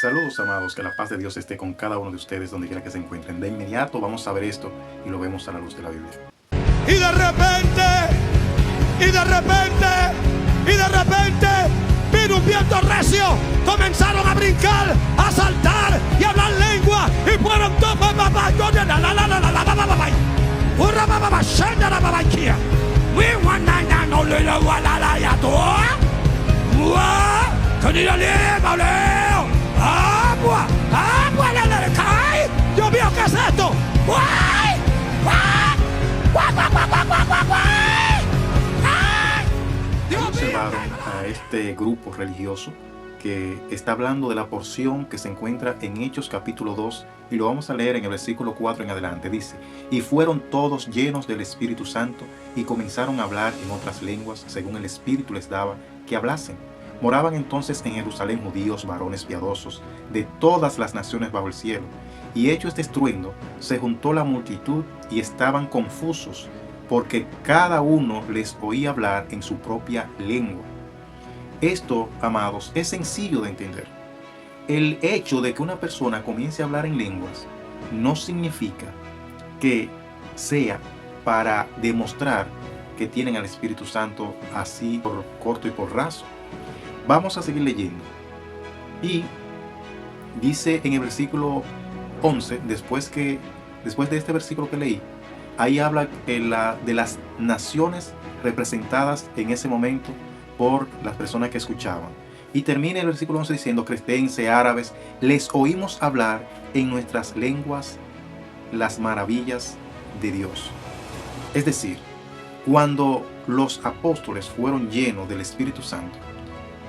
Saludos amados, que la paz de Dios esté con cada uno de ustedes donde quiera que se encuentren. De inmediato vamos a ver esto y lo vemos a la luz de la Biblia. Y de repente vino un viento recio, comenzaron a brincar, a saltar y a hablar lengua y fueron todos Dios mío, ¿qué es esto? Observaron a este grupo religioso que está hablando de la porción que se encuentra en Hechos capítulo 2 y lo vamos a leer en el versículo 4 en adelante. Dice: y fueron todos llenos del Espíritu Santo y comenzaron a hablar en otras lenguas según el Espíritu les daba que hablasen. Moraban entonces en Jerusalén judíos, varones piadosos, de todas las naciones bajo el cielo. Y hecho este estruendo, se juntó la multitud y estaban confusos, porque cada uno les oía hablar en su propia lengua. Esto, amados, es sencillo de entender. El hecho de que una persona comience a hablar en lenguas no significa que sea para demostrar que tienen al Espíritu Santo así por corto y por raso. Vamos a seguir leyendo. Y dice en el versículo 11, después de este versículo que leí, ahí habla de las naciones representadas en ese momento por las personas que escuchaban. Y termina el versículo 11 diciendo: cretenses, árabes, les oímos hablar en nuestras lenguas las maravillas de Dios. Es decir, cuando los apóstoles fueron llenos del Espíritu Santo,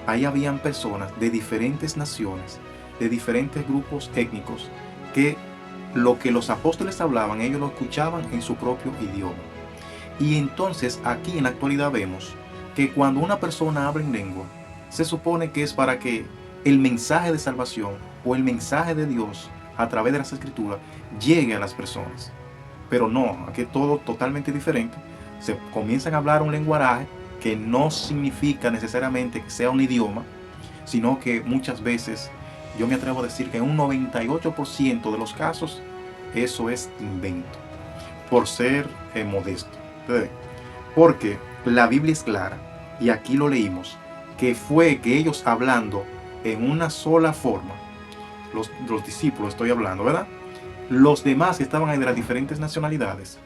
ahí habían personas de diferentes naciones, de diferentes grupos étnicos, que lo que los apóstoles hablaban, ellos lo escuchaban en su propio idioma. Y entonces aquí en la actualidad vemos que cuando una persona habla en lengua, se supone que es para que el mensaje de salvación o el mensaje de Dios a través de las Escrituras llegue a las personas. Pero no, aquí es todo totalmente diferente. Se comienzan a hablar un lenguaje que no significa necesariamente que sea un idioma, sino que muchas veces, yo me atrevo a decir que en un 98% de los casos, eso es invento, por ser modesto. Porque la Biblia es clara, y aquí lo leímos, que fue que ellos hablando en una sola forma, los discípulos estoy hablando, ¿verdad? Los demás que estaban ahí de las diferentes nacionalidades,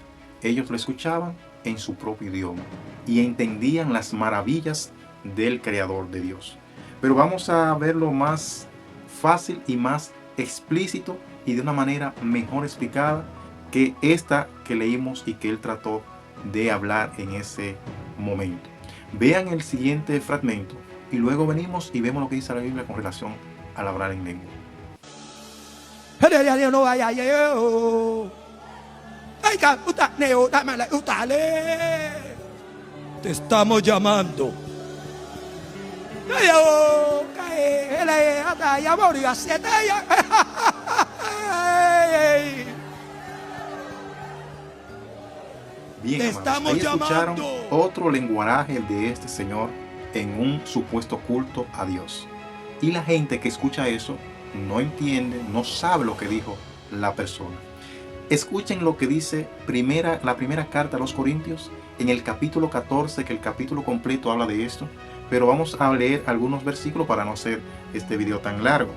ellos lo escuchaban en su propio idioma y entendían las maravillas del Creador de Dios. Pero vamos a verlo más fácil y más explícito y de una manera mejor explicada que esta que leímos y que él trató de hablar en ese momento. Vean el siguiente fragmento y luego venimos y vemos lo que dice la Biblia con relación al hablar en lengua. Te estamos llamando. Bien, te amados, estamos ahí escucharon llamando. otro lenguaje de este señor en un supuesto culto a Dios. Y la gente que escucha eso no entiende, no sabe lo que dijo la persona. Escuchen lo que dice la primera carta a los Corintios en el capítulo 14, que el capítulo completo habla de esto, pero vamos a leer algunos versículos para no hacer este video tan largo.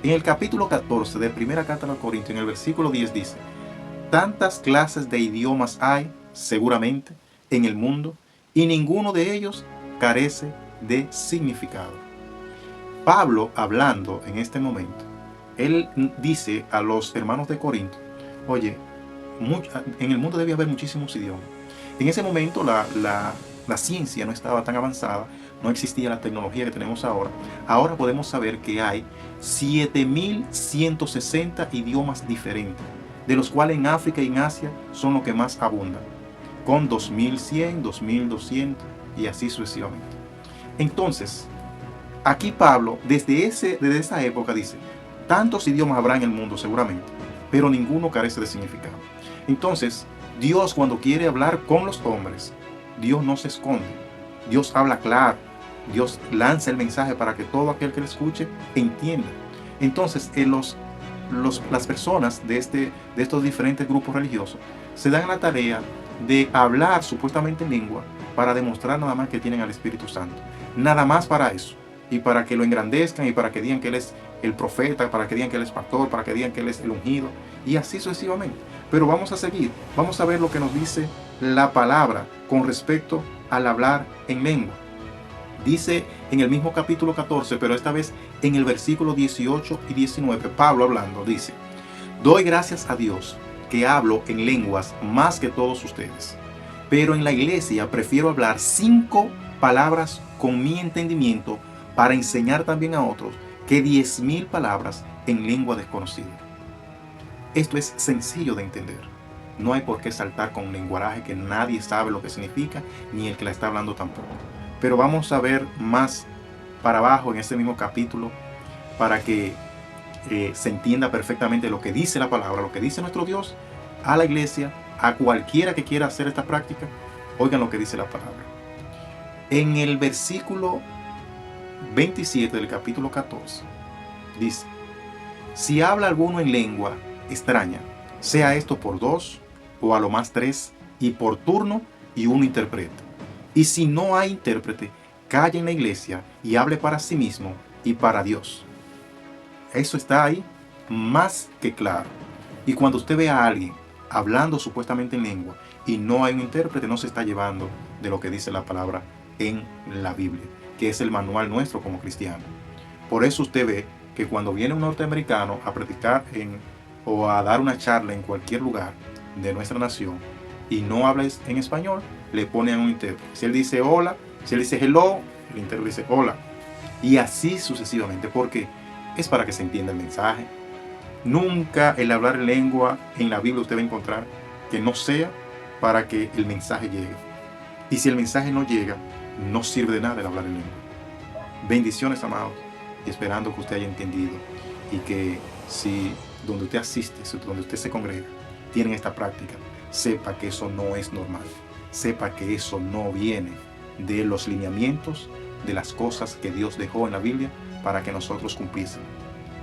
En el capítulo 14 de primera carta a los Corintios, en el versículo 10 dice: tantas clases de idiomas hay, seguramente, en el mundo, y ninguno de ellos carece de significado. Pablo, hablando en este momento, él dice a los hermanos de Corinto: oye, en el mundo debe haber muchísimos idiomas. En ese momento la ciencia no estaba tan avanzada, no existía la tecnología que tenemos ahora. Ahora podemos saber que hay 7.160 idiomas diferentes, de los cuales en África y en Asia son los que más abundan, con 2.100, 2.200 y así sucesivamente. Entonces, aquí Pablo, desde esa época dice: tantos idiomas habrá en el mundo seguramente, pero ninguno carece de significado. Entonces, Dios, cuando quiere hablar con los hombres, Dios no se esconde. Dios habla claro. Dios lanza el mensaje para que todo aquel que lo escuche entienda. Entonces, las personas de estos diferentes grupos religiosos se dan la tarea de hablar supuestamente en lengua para demostrar nada más que tienen al Espíritu Santo. Nada más para eso. Y para que lo engrandezcan y para que digan que Él es el profeta, para que digan que Él es pastor, para que digan que Él es el ungido, y así sucesivamente. Pero vamos a seguir, vamos a ver lo que nos dice la palabra con respecto al hablar en lengua. Dice en el mismo capítulo 14, pero esta vez en el versículo 18 y 19, Pablo hablando, dice: doy gracias a Dios que hablo en lenguas más que todos ustedes, pero en la iglesia prefiero hablar 5 palabras con mi entendimiento para enseñar también a otros que 10,000 palabras en lengua desconocida. Esto es sencillo de entender. No hay por qué saltar con un lenguaje que nadie sabe lo que significa, ni el que la está hablando tampoco. Pero vamos a ver más para abajo en este mismo capítulo para que se entienda perfectamente lo que dice la palabra, lo que dice nuestro Dios a la iglesia, a cualquiera que quiera hacer esta práctica. Oigan lo que dice la palabra. En el versículo 27 del capítulo 14 dice: si habla alguno en lengua extraña, sea esto por 2 o a lo más 3, y por turno, y uno interpreta. Y si no hay intérprete, calle en la iglesia y hable para sí mismo y para Dios. Eso está ahí más que claro. Y cuando usted ve a alguien hablando supuestamente en lengua y no hay un intérprete, no se está llevando de lo que dice la palabra en la Biblia, que es el manual nuestro como cristianos. Por eso usted ve que cuando viene un norteamericano a predicar o a dar una charla en cualquier lugar de nuestra nación y no habla en español, le ponen un intérprete. Si él dice hola, si él dice hello, el intérprete dice hola. Y así sucesivamente, porque es para que se entienda el mensaje. Nunca el hablar en lengua en la Biblia usted va a encontrar que no sea para que el mensaje llegue. Y si el mensaje no llega, no sirve de nada el hablar en lengua. Bendiciones, amados, y esperando que usted haya entendido y que si donde usted asiste, donde usted se congrega, tienen esta práctica, sepa que eso no es normal. Sepa que eso no viene de los lineamientos, de las cosas que Dios dejó en la Biblia para que nosotros cumpliésemos.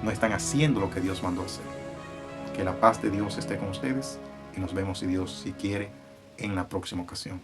No están haciendo lo que Dios mandó hacer. Que la paz de Dios esté con ustedes y nos vemos, si Dios quiere, en la próxima ocasión.